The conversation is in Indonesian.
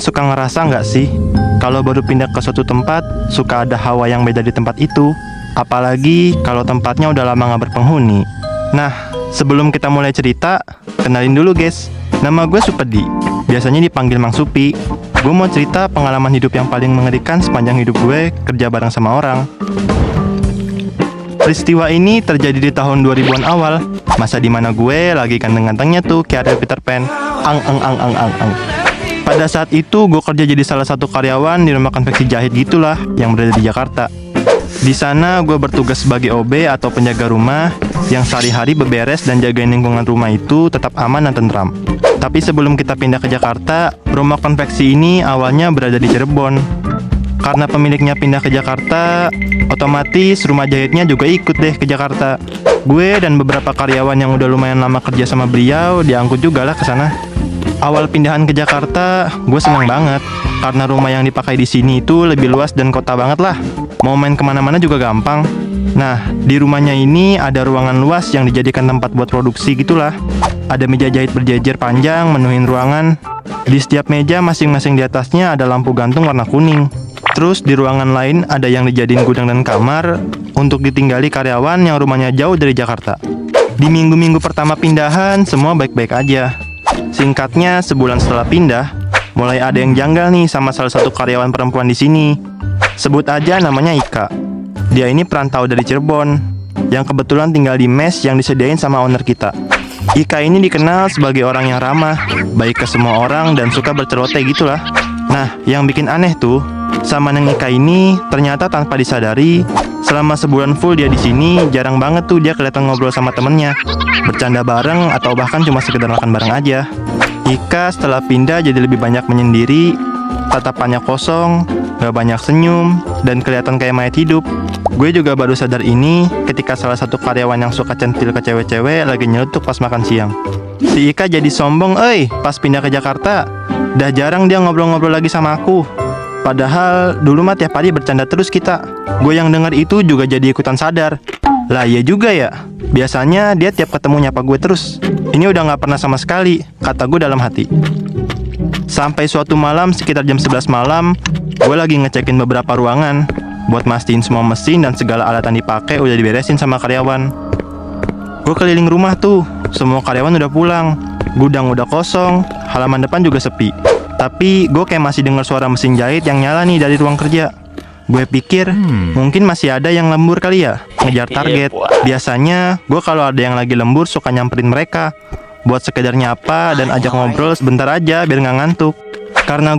Suka ngerasa nggak sih, kalau baru pindah ke suatu tempat, suka ada hawa yang beda di tempat itu. Apalagi kalau tempatnya udah lama nggak berpenghuni. Nah, sebelum kita mulai cerita, kenalin dulu guys. Nama gue Supedi, biasanya dipanggil Mang Supi. Gue mau cerita pengalaman hidup yang paling mengerikan sepanjang hidup gue kerja bareng sama orang. Peristiwa ini terjadi di tahun 2000-an awal, masa dimana gue lagi ganteng-gantengnya tuh kayak ada Peter Pan. Ang. Pada saat itu gue kerja jadi salah satu karyawan di rumah konveksi jahit gitulah yang berada di Jakarta. Di sana gue bertugas sebagai OB atau penjaga rumah yang sehari-hari beberes dan jagain lingkungan rumah itu tetap aman dan tentram. Tapi sebelum kita pindah ke Jakarta, rumah konveksi ini awalnya berada di Cirebon. Karena pemiliknya pindah ke Jakarta, otomatis rumah jahitnya juga ikut deh ke Jakarta. Gue dan beberapa karyawan yang udah lumayan lama kerja sama beliau diangkut juga lah ke sana. Awal pindahan ke Jakarta, gue seneng banget karena rumah yang dipakai di sini itu lebih luas dan kota banget lah. Mau main kemana-mana juga gampang. Nah, di rumahnya ini ada ruangan luas yang dijadikan tempat buat produksi gitulah. Ada meja jahit berjejer panjang menuhin ruangan. Di setiap meja masing-masing di atasnya ada lampu gantung warna kuning. Terus di ruangan lain ada yang dijadiin gudang dan kamar untuk ditinggali karyawan yang rumahnya jauh dari Jakarta. Di minggu-minggu pertama pindahan, semua baik-baik aja. Singkatnya, sebulan setelah pindah, mulai ada yang janggal nih sama salah satu karyawan perempuan di sini. Sebut aja namanya Ika. Dia ini perantau dari Cirebon, yang kebetulan tinggal di mes yang disediain sama owner kita. Ika ini dikenal sebagai orang yang ramah, baik ke semua orang dan suka berceloteh gitulah. Nah, yang bikin aneh tuh, sama Neng Ika ini ternyata tanpa disadari, selama sebulan full dia di sini, jarang banget tuh dia kelihatan ngobrol sama temennya, bercanda bareng atau bahkan cuma sekedar makan bareng aja. Ika setelah pindah jadi lebih banyak menyendiri, tatapannya kosong, gak banyak senyum, dan kelihatan kayak mayat hidup. Gue juga baru sadar ini ketika salah satu karyawan yang suka centil ke cewek-cewek lagi nyeletuk pas makan siang. Si Ika jadi sombong, pas pindah ke Jakarta, dah jarang dia ngobrol-ngobrol lagi sama aku. Padahal dulu mah tiap hari bercanda terus kita. Gue yang denger itu juga jadi ikutan sadar. Lah iya juga ya, biasanya dia tiap ketemu nyapa gue terus. Ini udah gak pernah sama sekali, kata gue dalam hati. Sampai suatu malam sekitar jam 11 malam, gue lagi ngecekin beberapa ruangan buat mastiin semua mesin dan segala alat yang dipakai udah diberesin sama karyawan. Gue keliling rumah tuh, semua karyawan udah pulang, gudang udah kosong, halaman depan juga sepi. Tapi gue kayak masih dengar suara mesin jahit yang nyala nih dari ruang kerja. Gue pikir mungkin masih ada yang lembur kali ya, ngejar target. Biasanya gue kalau ada yang lagi lembur suka nyamperin mereka buat sekedar nyapa dan ajak ngobrol sebentar aja biar nggak ngantuk. Karena